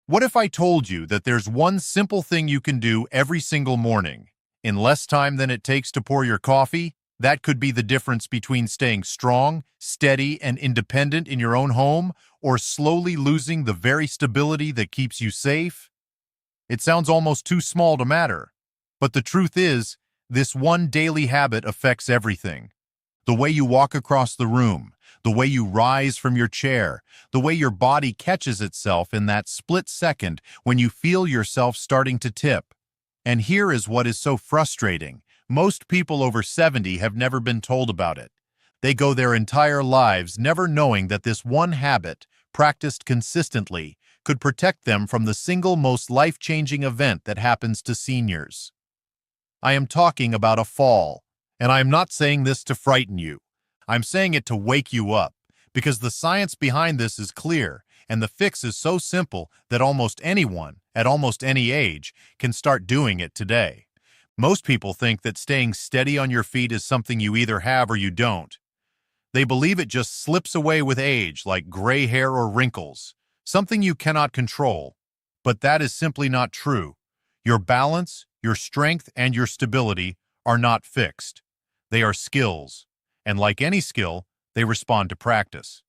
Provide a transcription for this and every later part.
What if I told you that there's one simple thing you can do every single morning? In less time than it takes to pour your coffee, that could be the difference between staying strong, steady, and independent in your own home, or slowly losing the very stability that keeps you safe. It sounds almost too small to matter. But the truth is, this one daily habit affects everything. The way you walk across the room, the way you rise from your chair, the way your body catches itself in that split second when you feel yourself starting to tip. And here is what is so frustrating. Most people over 70 have never been told about it. They go their entire lives never knowing that this one habit, practiced consistently, could protect them from the single most life-changing event that happens to seniors. I am talking about a fall, and I am not saying this to frighten you. I'm saying it to wake you up, because the science behind this is clear, and the fix is so simple that almost anyone, at almost any age, can start doing it today. Most people think that staying steady on your feet is something you either have or you don't. They believe it just slips away with age, like gray hair or wrinkles, something you cannot control. But that is simply not true. Your balance, your strength, and your stability are not fixed. They are skills, and like any skill, they respond to practice.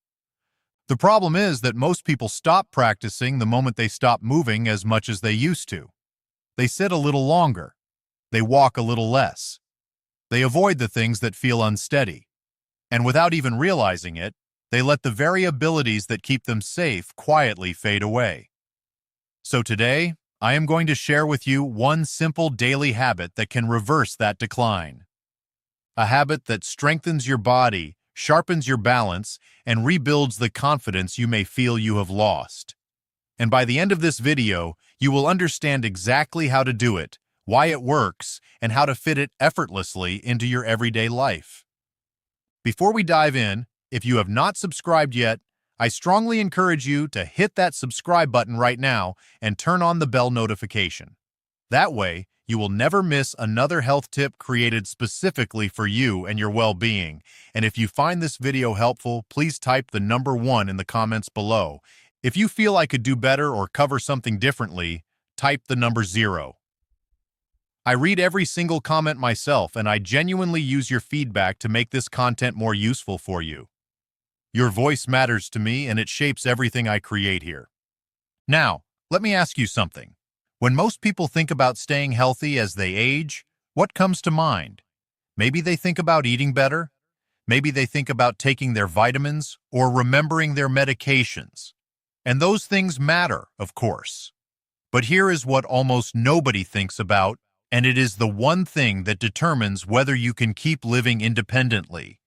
The problem is that most people stop practicing the moment they stop moving as much as they used to. They sit a little longer. They walk a little less. They avoid the things that feel unsteady. And without even realizing it, they let the very abilities that keep them safe quietly fade away. So today, I am going to share with you one simple daily habit that can reverse that decline. A habit that strengthens your body, sharpens your balance, and rebuilds the confidence you may feel you have lost. And by the end of this video, you will understand exactly how to do it, why it works, and how to fit it effortlessly into your everyday life. Before we dive in, if you have not subscribed yet, I strongly encourage you to hit that subscribe button right now and turn on the bell notification. That way, you will never miss another health tip created specifically for you and your well-being. And if you find this video helpful, please type the number 1 in the comments below. If you feel I could do better or cover something differently, type the number 0. I read every single comment myself, and I genuinely use your feedback to make this content more useful for you. Your voice matters to me, and it shapes everything I create here. Now, let me ask you something. When most people think about staying healthy as they age, what comes to mind? Maybe they think about eating better. Maybe they think about taking their vitamins or remembering their medications. And those things matter, of course. But here is what almost nobody thinks about, and it is the one thing that determines whether you can keep living independently.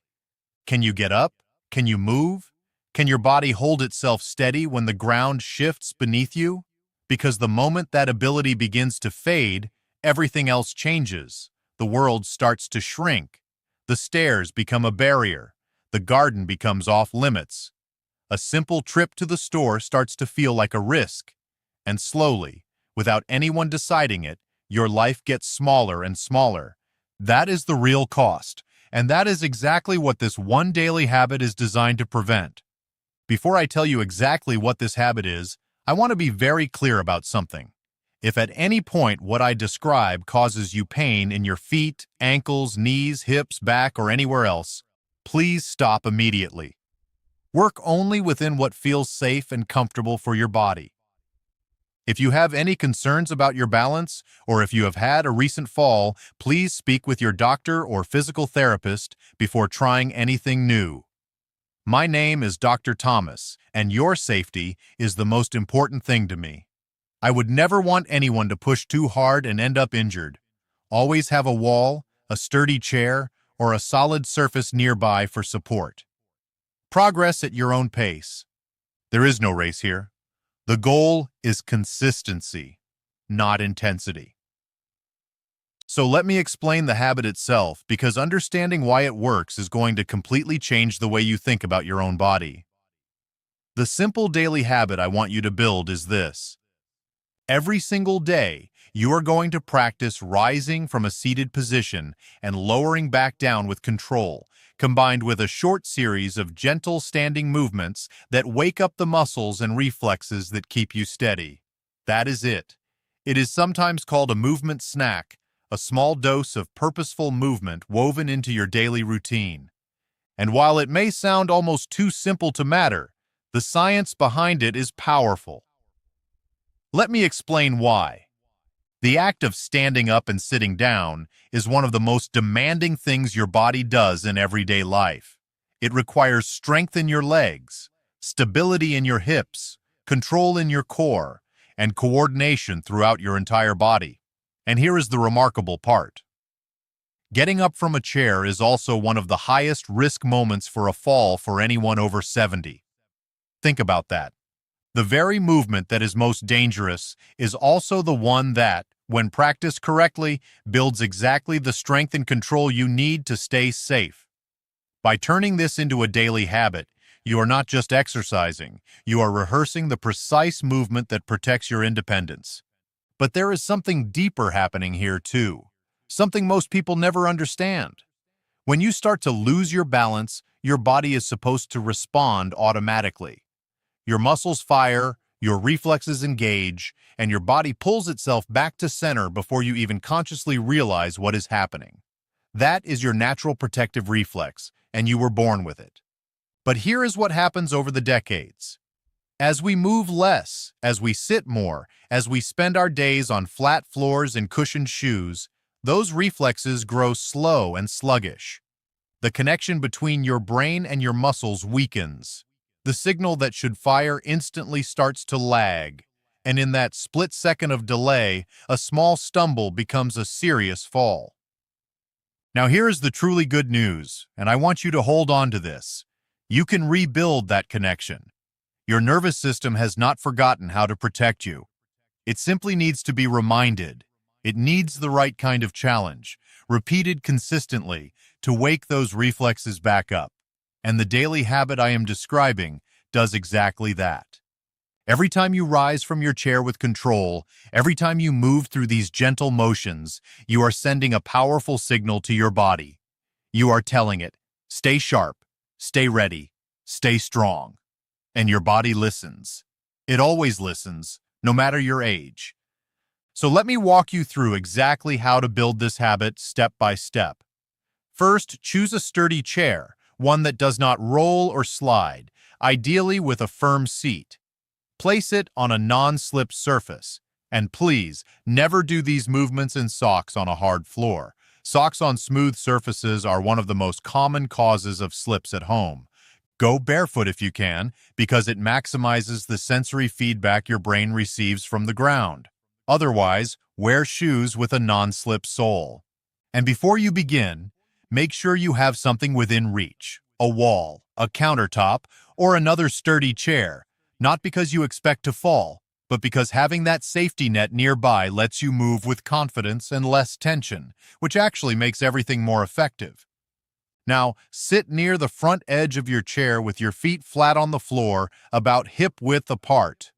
Can you get up? Can you move? Can your body hold itself steady when the ground shifts beneath you? Because the moment that ability begins to fade, everything else changes. The world starts to shrink. The stairs become a barrier. The garden becomes off limits. A simple trip to the store starts to feel like a risk. And slowly, without anyone deciding it, your life gets smaller and smaller. That is the real cost, and that is exactly what this one daily habit is designed to prevent. Before I tell you exactly what this habit is, I want to be very clear about something. If at any point what I describe causes you pain in your feet, ankles, knees, hips, back, or anywhere else, please stop immediately. Work only within what feels safe and comfortable for your body. If you have any concerns about your balance, or if you have had a recent fall, please speak with your doctor or physical therapist before trying anything new. My name is Dr. Thomas, and your safety is the most important thing to me. I would never want anyone to push too hard and end up injured. Always have a wall, a sturdy chair, or a solid surface nearby for support. Progress at your own pace. There is no race here. The goal is consistency, not intensity. So let me explain the habit itself, because understanding why it works is going to completely change the way you think about your own body. The simple daily habit I want you to build is this. Every single day, you are going to practice rising from a seated position and lowering back down with control, combined with a short series of gentle standing movements that wake up the muscles and reflexes that keep you steady. That is it. It is sometimes called a movement snack, a small dose of purposeful movement woven into your daily routine. And while it may sound almost too simple to matter, the science behind it is powerful. Let me explain why. The act of standing up and sitting down is one of the most demanding things your body does in everyday life. It requires strength in your legs, stability in your hips, control in your core, and coordination throughout your entire body. And here is the remarkable part. Getting up from a chair is also one of the highest risk moments for a fall for anyone over 70. Think about that. The very movement that is most dangerous is also the one that, when practiced correctly, builds exactly the strength and control you need to stay safe. By turning this into a daily habit, you are not just exercising, you are rehearsing the precise movement that protects your independence. But there is something deeper happening here too, something most people never understand. When you start to lose your balance, your body is supposed to respond automatically. Your muscles fire, your reflexes engage, and your body pulls itself back to center before you even consciously realize what is happening. That is your natural protective reflex, and you were born with it. But here is what happens over the decades. As we move less, as we sit more, as we spend our days on flat floors and cushioned shoes, those reflexes grow slow and sluggish. The connection between your brain and your muscles weakens. The signal that should fire instantly starts to lag, and in that split second of delay, a small stumble becomes a serious fall. Now here is the truly good news, and I want you to hold on to this. You can rebuild that connection. Your nervous system has not forgotten how to protect you. It simply needs to be reminded. It needs the right kind of challenge, repeated consistently, to wake those reflexes back up. And the daily habit I am describing does exactly that. Every time you rise from your chair with control, every time you move through these gentle motions, you are sending a powerful signal to your body. You are telling it, stay sharp, stay ready, stay strong. And your body listens. It always listens, no matter your age. So let me walk you through exactly how to build this habit step by step. First, choose a sturdy chair, one that does not roll or slide, ideally with a firm seat. Place it on a non-slip surface. And please, never do these movements in socks on a hard floor. Socks on smooth surfaces are one of the most common causes of slips at home. Go barefoot if you can, because it maximizes the sensory feedback your brain receives from the ground. Otherwise, wear shoes with a non-slip sole. And before you begin, make sure you have something within reach, a wall, a countertop, or another sturdy chair, not because you expect to fall, but because having that safety net nearby lets you move with confidence and less tension, which actually makes everything more effective. Now, sit near the front edge of your chair with your feet flat on the floor, about hip-width apart.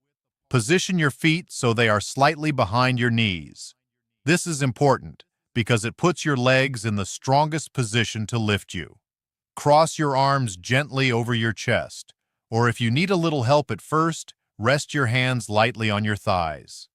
Position your feet so they are slightly behind your knees. This is important because it puts your legs in the strongest position to lift you. Cross your arms gently over your chest, or if you need a little help at first, rest your hands lightly on your thighs.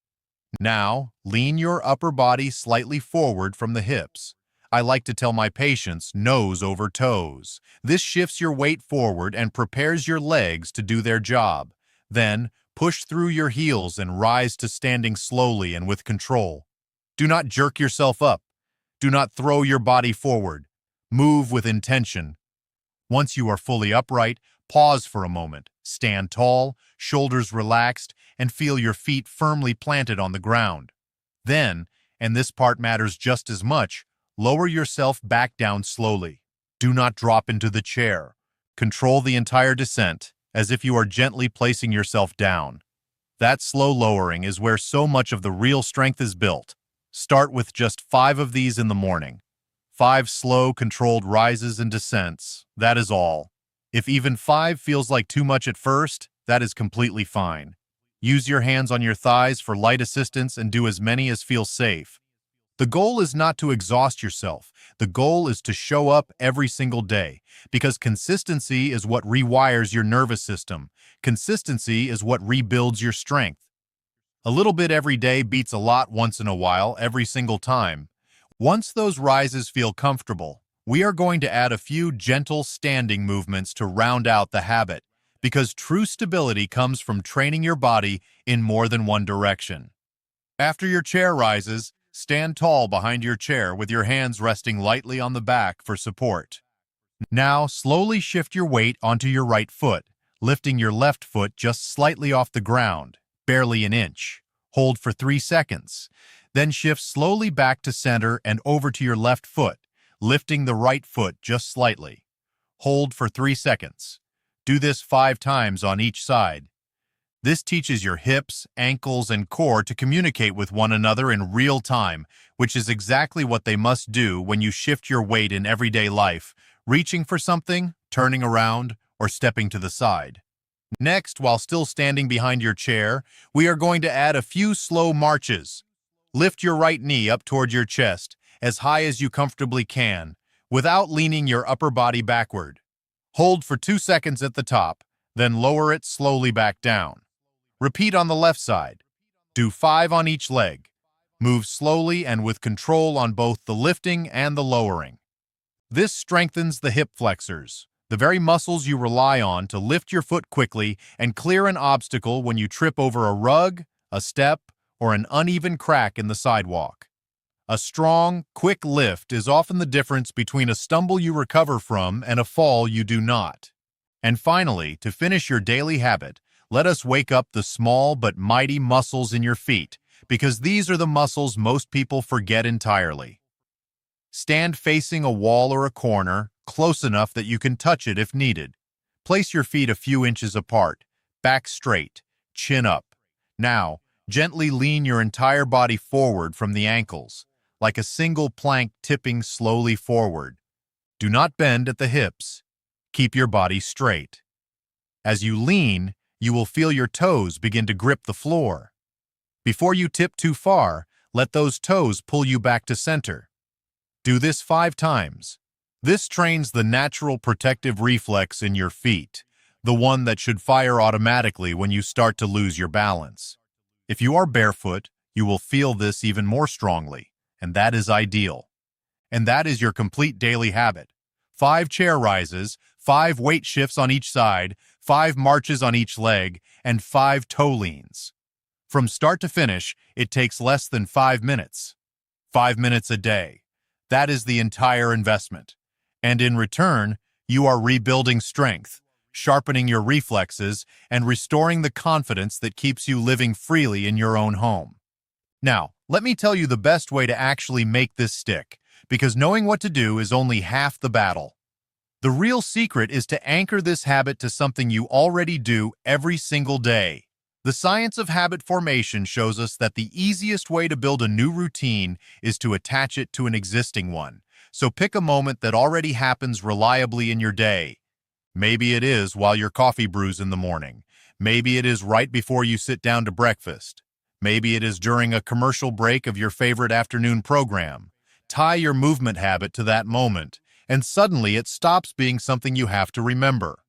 Now, lean your upper body slightly forward from the hips. I like to tell my patients, nose over toes. This shifts your weight forward and prepares your legs to do their job. Then, push through your heels and rise to standing slowly and with control. Do not jerk yourself up. Do not throw your body forward. Move with intention. Once you are fully upright, pause for a moment. Stand tall, shoulders relaxed, and feel your feet firmly planted on the ground. Then, and this part matters just as much, lower yourself back down slowly. Do not drop into the chair. Control the entire descent, as if you are gently placing yourself down. That slow lowering is where so much of the real strength is built. Start with just 5 of these in the morning. 5 slow, controlled rises and descents. That is all. If even 5 feels like too much at first, that is completely fine. Use your hands on your thighs for light assistance and do as many as feel safe. The goal is not to exhaust yourself. The goal is to show up every single day, because consistency is what rewires your nervous system. Consistency is what rebuilds your strength. A little bit every day beats a lot once in a while, every single time. Once those rises feel comfortable, we are going to add a few gentle standing movements to round out the habit, because true stability comes from training your body in more than one direction. After your chair rises, stand tall behind your chair with your hands resting lightly on the back for support. Now, slowly shift your weight onto your right foot, lifting your left foot just slightly off the ground, barely an inch. Hold for 3 seconds. Then shift slowly back to center and over to your left foot, lifting the right foot just slightly. Hold for 3 seconds. Do this 5 times on each side. This teaches your hips, ankles, and core to communicate with one another in real time, which is exactly what they must do when you shift your weight in everyday life, reaching for something, turning around, or stepping to the side. Next, while still standing behind your chair, we are going to add a few slow marches. Lift your right knee up toward your chest, as high as you comfortably can, without leaning your upper body backward. Hold for 2 seconds at the top, then lower it slowly back down. Repeat on the left side. Do 5 on each leg. Move slowly and with control on both the lifting and the lowering. This strengthens the hip flexors, the very muscles you rely on to lift your foot quickly and clear an obstacle when you trip over a rug, a step, or an uneven crack in the sidewalk. A strong, quick lift is often the difference between a stumble you recover from and a fall you do not. And finally, to finish your daily habit, let us wake up the small but mighty muscles in your feet, because these are the muscles most people forget entirely. Stand facing a wall or a corner, close enough that you can touch it if needed. Place your feet a few inches apart, back straight, chin up. Now, gently lean your entire body forward from the ankles, like a single plank tipping slowly forward. Do not bend at the hips. Keep your body straight. As you lean, you will feel your toes begin to grip the floor. Before you tip too far, let those toes pull you back to center. Do this 5 times. This trains the natural protective reflex in your feet, the one that should fire automatically when you start to lose your balance. If you are barefoot, you will feel this even more strongly, and that is ideal. And that is your complete daily habit. 5 chair rises, 5 weight shifts on each side, 5 marches on each leg, and 5 toe leans. From start to finish, it takes less than 5 minutes. 5 minutes a day. That is the entire investment. And in return, you are rebuilding strength, sharpening your reflexes, and restoring the confidence that keeps you living freely in your own home. Now, let me tell you the best way to actually make this stick, because knowing what to do is only half the battle. The real secret is to anchor this habit to something you already do every single day. The science of habit formation shows us that the easiest way to build a new routine is to attach it to an existing one. So pick a moment that already happens reliably in your day. Maybe it is while your coffee brews in the morning. Maybe it is right before you sit down to breakfast. Maybe it is during a commercial break of your favorite afternoon program. Tie your movement habit to that moment, and suddenly it stops being something you have to remember.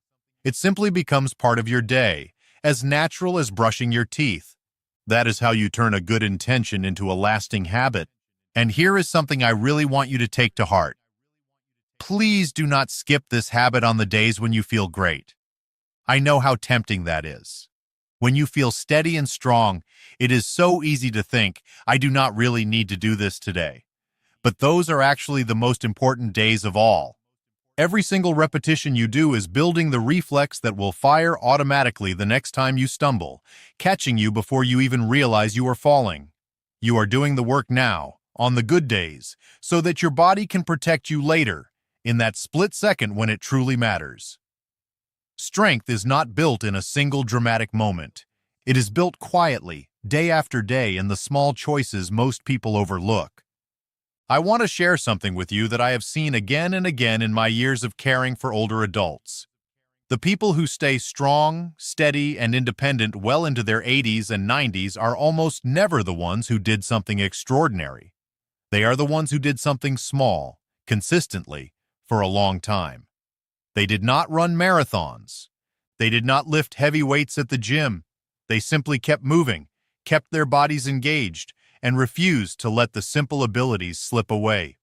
It simply becomes part of your day, as natural as brushing your teeth. That is how you turn a good intention into a lasting habit. And here is something I really want you to take to heart. Please do not skip this habit on the days when you feel great. I know how tempting that is. When you feel steady and strong, it is so easy to think, I do not really need to do this today. But those are actually the most important days of all. Every single repetition you do is building the reflex that will fire automatically the next time you stumble, catching you before you even realize you are falling. You are doing the work now, on the good days, so that your body can protect you later, in that split second when it truly matters. Strength is not built in a single dramatic moment. It is built quietly, day after day, in the small choices most people overlook. I want to share something with you that I have seen again and again in my years of caring for older adults. The people who stay strong, steady, and independent well into their 80s and 90s are almost never the ones who did something extraordinary. They are the ones who did something small, consistently, for a long time. They did not run marathons. They did not lift heavy weights at the gym. They simply kept moving, kept their bodies engaged, and refused to let the simple abilities slip away.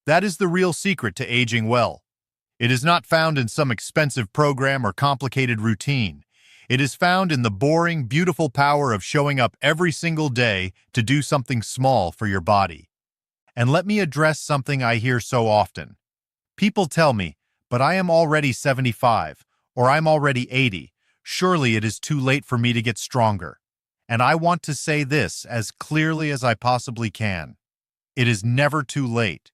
That is the real secret to aging well. It is not found in some expensive program or complicated routine. It is found in the boring, beautiful power of showing up every single day to do something small for your body. And let me address something I hear so often. People tell me, but I am already 75, or I'm already 80. Surely it is too late for me to get stronger. And I want to say this as clearly as I possibly can. It is never too late.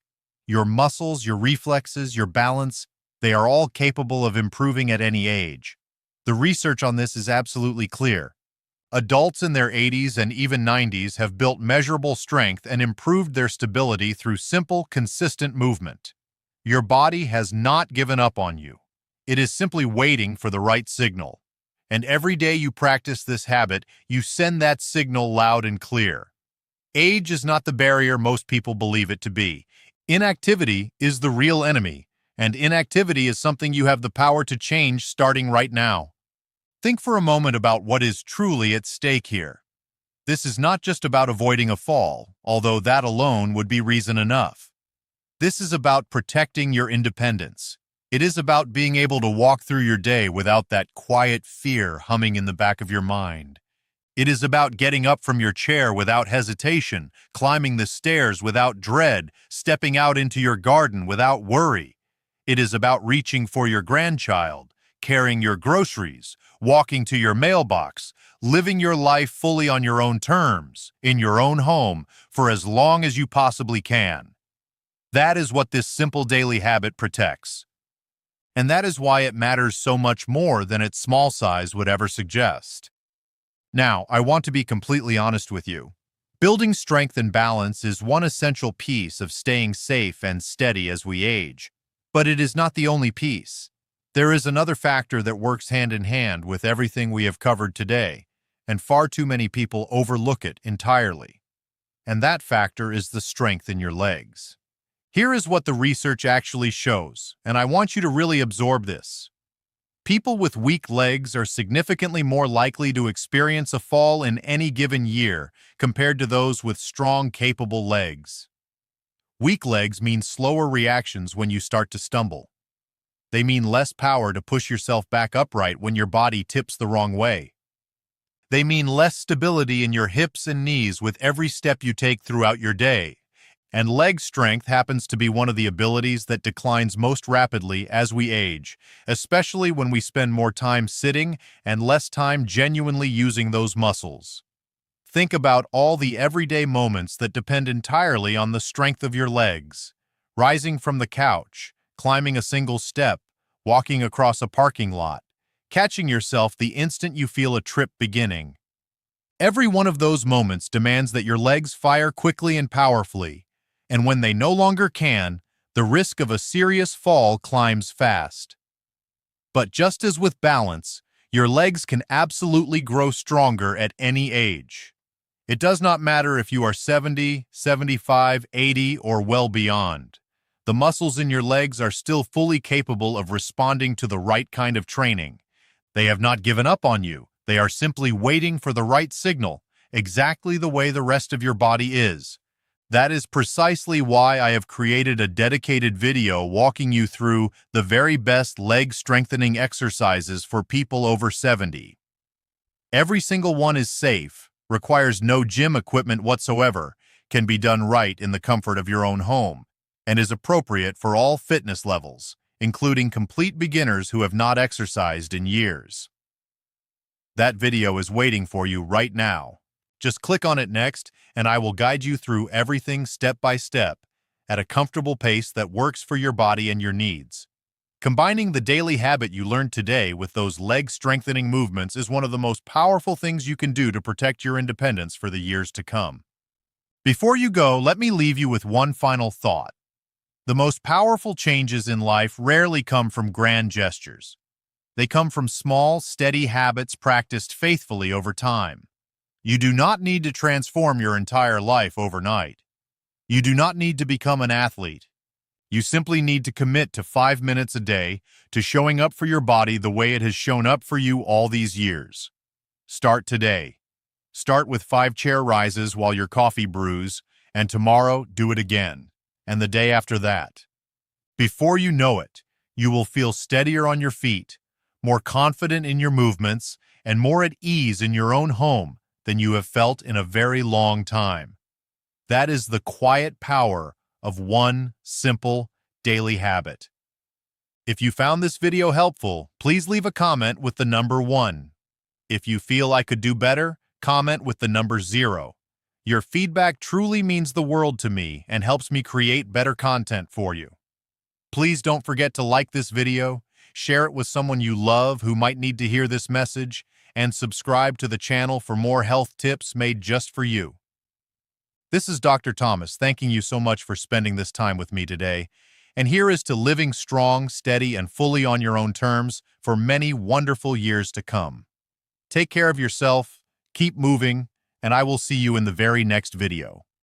Your muscles, your reflexes, your balance, they are all capable of improving at any age. The research on this is absolutely clear. Adults in their 80s and even 90s have built measurable strength and improved their stability through simple, consistent movement. Your body has not given up on you. It is simply waiting for the right signal. And every day you practice this habit, you send that signal loud and clear. Age is not the barrier most people believe it to be. Inactivity is the real enemy, and inactivity is something you have the power to change starting right now. Think for a moment about what is truly at stake here. This is not just about avoiding a fall, although that alone would be reason enough. This is about protecting your independence. It is about being able to walk through your day without that quiet fear humming in the back of your mind. It is about getting up from your chair without hesitation, climbing the stairs without dread, stepping out into your garden without worry. It is about reaching for your grandchild, carrying your groceries, walking to your mailbox, living your life fully on your own terms, in your own home, for as long as you possibly can. That is what this simple daily habit protects. And that is why it matters so much more than its small size would ever suggest. Now, I want to be completely honest with you. Building strength and balance is one essential piece of staying safe and steady as we age. But it is not the only piece. There is another factor that works hand in hand with everything we have covered today, and far too many people overlook it entirely. And that factor is the strength in your legs. Here is what the research actually shows, and I want you to really absorb this. People with weak legs are significantly more likely to experience a fall in any given year compared to those with strong, capable legs. Weak legs mean slower reactions when you start to stumble. They mean less power to push yourself back upright when your body tips the wrong way. They mean less stability in your hips and knees with every step you take throughout your day. And leg strength happens to be one of the abilities that declines most rapidly as we age, especially when we spend more time sitting and less time genuinely using those muscles. Think about all the everyday moments that depend entirely on the strength of your legs. Rising from the couch, climbing a single step, walking across a parking lot, catching yourself the instant you feel a trip beginning. Every one of those moments demands that your legs fire quickly and powerfully, and when they no longer can, the risk of a serious fall climbs fast. But just as with balance, your legs can absolutely grow stronger at any age. It does not matter if you are 70, 75, 80, or well beyond. The muscles in your legs are still fully capable of responding to the right kind of training. They have not given up on you. They are simply waiting for the right signal, exactly the way the rest of your body is. That is precisely why I have created a dedicated video walking you through the very best leg strengthening exercises for people over 70. Every single one is safe, requires no gym equipment whatsoever, can be done right in the comfort of your own home, and is appropriate for all fitness levels, including complete beginners who have not exercised in years. That video is waiting for you right now. Just click on it next, and I will guide you through everything step by step at a comfortable pace that works for your body and your needs. Combining the daily habit you learned today with those leg-strengthening movements is one of the most powerful things you can do to protect your independence for the years to come. Before you go, let me leave you with one final thought. The most powerful changes in life rarely come from grand gestures. They come from small, steady habits practiced faithfully over time. You do not need to transform your entire life overnight. You do not need to become an athlete. You simply need to commit to 5 minutes a day to showing up for your body the way it has shown up for you all these years. Start today. Start with 5 chair rises while your coffee brews, and tomorrow do it again, and the day after that. Before you know it, you will feel steadier on your feet, more confident in your movements, and more at ease in your own home than you have felt in a very long time. That is the quiet power of one simple daily habit. If you found this video helpful, please leave a comment with the number 1. If you feel I could do better, comment with the number 0. Your feedback truly means the world to me and helps me create better content for you. Please don't forget to like this video, share it with someone you love who might need to hear this message, and subscribe to the channel for more health tips made just for you. This is Dr. Thomas, thanking you so much for spending this time with me today. And here is to living strong, steady, and fully on your own terms for many wonderful years to come. Take care of yourself, keep moving, and I will see you in the very next video.